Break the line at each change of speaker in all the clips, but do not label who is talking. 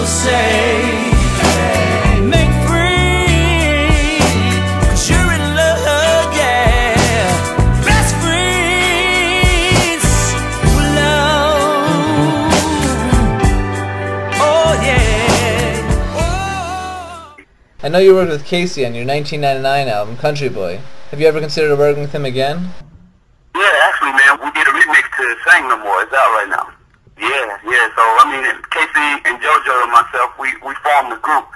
will say, make free, 'cause you're in love, yeah. Best friends will love. Oh yeah. Oh.
I know you worked with Casey on your 1999 album, Country Boy. Have you ever considered working with him again?
Yeah, actually, man, we did a remix to Sang No More. It's out right now. Yeah, so, I mean, Casey and JoJo and myself, we formed a group,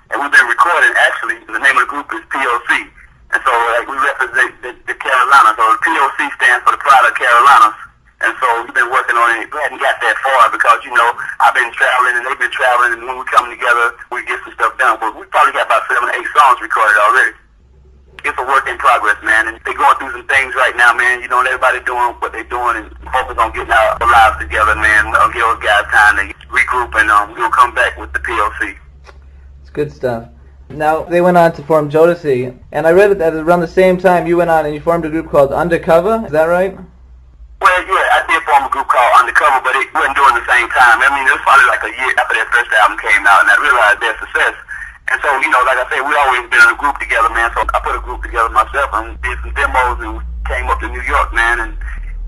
and we've been recording, actually, the name of the group is POC, and so, like, we represent the Carolinas, so the POC stands for the Pride of Carolinas, and so we've been working on it. We hadn't got that far because, you know, I've been traveling and they've been traveling, and when we come together, we get some stuff done, but we probably got about 7 or 8 songs recorded already. It's a work in progress, man, and they're going through some things right now, man. You know, everybody doing what they're doing and focus on getting our lives together, man. We'll give those guys time to regroup, and we're going to come back with the POC.
It's good stuff. Now, they went on to form Jodeci, and I read that around the same time you went on and you formed a group called Undercover. Is that right?
Well, yeah, I did form a group called Undercover, but it wasn't doing the same time. I mean, it was probably like a year after that first album came out, and I realized their success. And so, you know, like I said, we always been in a group together, man, so I put a group together myself and did some demos and came up to New York, man, and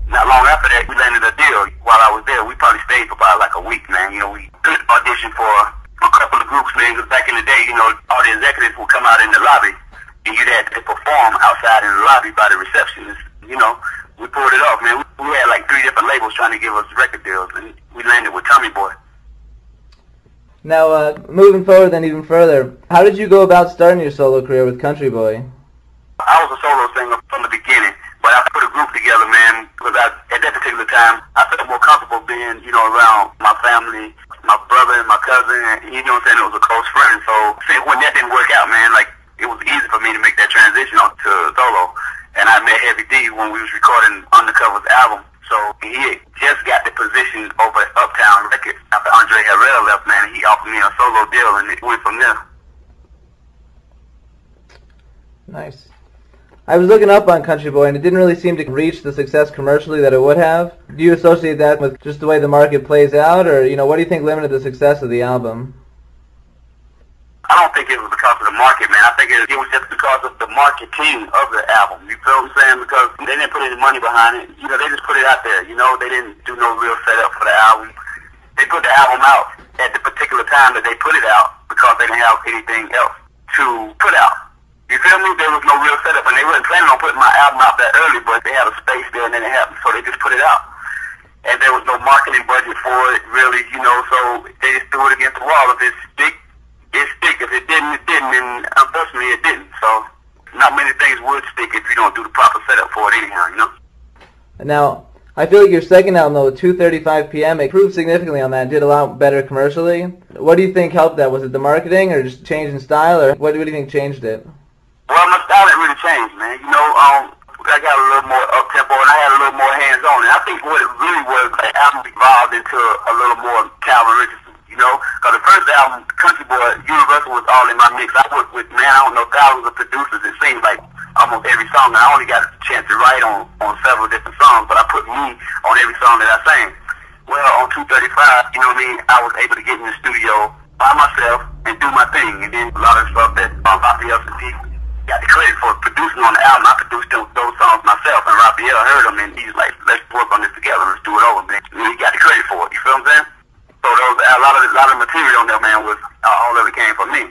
not long after that, we landed a deal. While I was there, we probably stayed for about like a week, man. You know, we did audition for a couple of groups, man, because back in the day, you know, all the executives would come out in the lobby, and you'd have to perform outside in the lobby by the receptionist. You know, we pulled it off, man. We had like 3 different labels trying to give us record deals, and we landed with Tommy Boy.
Now, moving forward then even further, how did you go about starting your solo career with Country Boy?
I was a solo singer from the beginning, but I put a group together, man, because at that particular time, I felt more comfortable being, you know, around my family, my brother and my cousin, and you know what I'm saying, it was a close friend. So when that didn't work out, man, like, it was easy for me to make that transition on to solo. And I met Heavy D when we was recording Undercover's album. So he had just got the position over at Uptown Records after Andre Herrera left, man. He offered me a solo deal, and it went from there.
Nice. I was looking up on Country Boy, and it didn't really seem to reach the success commercially that it would have. Do you associate that with just the way the market plays out, or, you know, what do you think limited the success of the album?
I don't think it was because of the market, man. I think it was just because of the marketing of the album. You feel what I'm saying? Because they didn't put any money behind it. You know, they just put it out there. You know, they didn't do no real setup for the album. They put the album out at the particular time that they put it out because they didn't have anything else to put out. You feel me? There was no real setup, and they weren't planning on putting my album out that early, but they had a space there, and then it happened, so they just put it out. And there was no marketing budget for it, really, you know, so they just threw it against the wall. If it's stick, it's stick. If it didn't, it didn't, and unfortunately it didn't. So not many things would stick if you don't do the proper setup for it anyhow, you know?
Now, I feel like your second album, though, 2:35 p.m., it improved significantly on that and did a lot better commercially. What do you think helped that? Was it the marketing or just change in style, or what do you think changed it?
Well, my style didn't really change, man. You know, I got a little more up-tempo and I had a little more hands-on. And I think what it really was, the album evolved into a little more Calvin Richardson, you know? Because the first album, Country Boy, Universal was all in my mix. I worked with, man, I don't know, thousands of producers. It seems like almost every song. And I only got a chance to write on several different songs, but I put me on every song that I sang. Well, on 235, you know what I mean, I was able to get in the studio by myself and do my thing. And then a lot of stuff that Raphael got the credit for producing on the album. I produced those songs myself, and Raphael heard them, and he's like, let's work on this together. Let's do it over, man. And he got the credit for it. You feel what I'm saying? So a lot of material on there, man, was all of it came from me.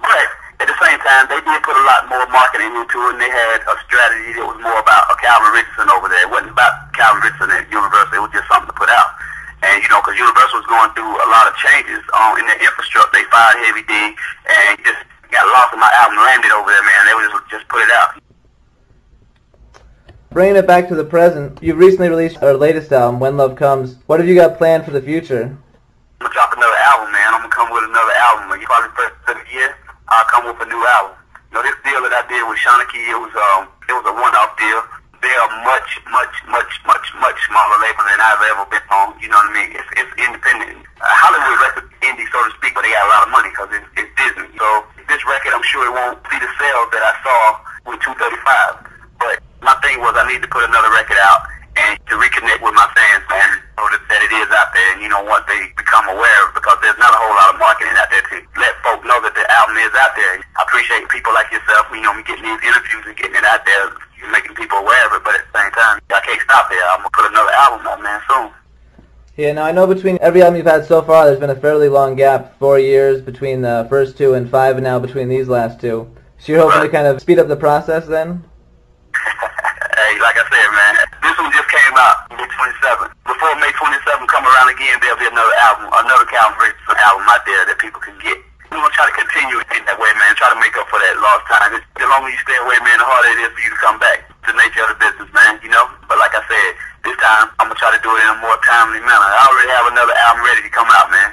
But at the same time, they did put a lot more marketing into it, and they had a strategy that was more about a Calvin Richardson over there. It wasn't about Calvin Richardson at Universal. It was just something to put out. And, you know, because Universal was going through a lot of changes in their infrastructure. They fired Heavy D, and just got lost in my album, landed over there, man. They would just put it out.
Bringing it back to the present, you've recently released our latest album, When Love Comes. What have you got planned for the future?
I'm going to drop another album, man. I'm going to come with another album. You probably first of the year, I'll come with a new album. You know, this deal that I did with Shawnee, it was a one-off deal. They're a much smaller label than I've ever been on. You know what I mean? It's independent. Hollywood record indie, so to speak, but they got a lot of money because it's Disney. So this record, I'm sure it won't see the sales that I saw with 235. But my thing was I need to put another record out and to reconnect with my fans, man, so that it is out there. And, you know, once they become aware, because there's not a whole lot of marketing out there to let folk know that the album is out there. I appreciate people like yourself, you know, me getting these interviews and getting it out there, making people aware of it, but at the same time, I can't stop there. I'm going to put another album out, man, soon.
Yeah, now I know between every album you've had so far, there's been a fairly long gap, 4 years between the first two and 5 now between these last two. So you're hoping to kind of speed up the process then?
Hey, like I said, man, this one just came out May 27th. Before May 27th come around again, there'll be another album, another Calvin Richardson album out there that people can get. We're going to try to continue it in that way, man, try to make up for that lost time. The longer you stay away, man, the harder it is for you to come back. It's the nature of the business, man, you know? But like I said, this time, I'm going to try to do it in a more timely manner. I already have another album ready to come out, man.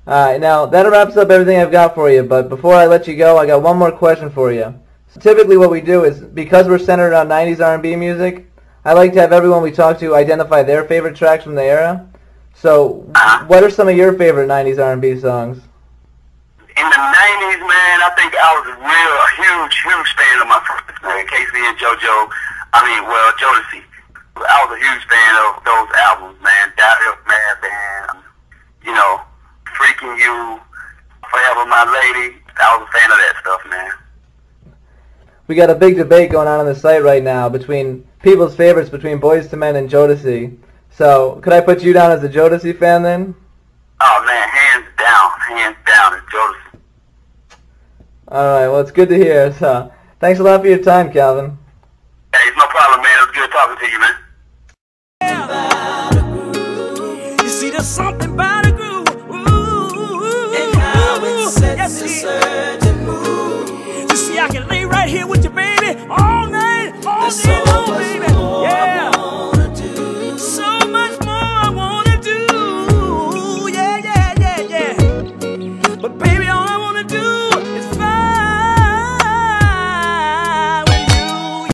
Alright, now that wraps up everything I've got for you, but before I let you go, I got one more question for you. So typically what we do is, because we're centered on 90s R&B music, I like to have everyone we talk to identify their favorite tracks from the era. So, what are some of your favorite 90s R&B songs?
In the 90s, man, I think I was a huge fan of my first, man, Casey and JoJo. Jodeci. I was a huge fan of those albums, man. Diary of a Madman, you know, Freaking You, Forever My Lady. I was a fan of that stuff, man.
We got a big debate going on the site right now between people's favorites between Boyz II Men and Jodeci. So, could I put you down as a Jodeci fan then?
Oh, man, hands down, it's Jodeci.
Alright, well, it's good to hear. So, thanks a lot for your time, Calvin.
Hey, it's no problem, man. It was good talking to you, man.
You see, there's something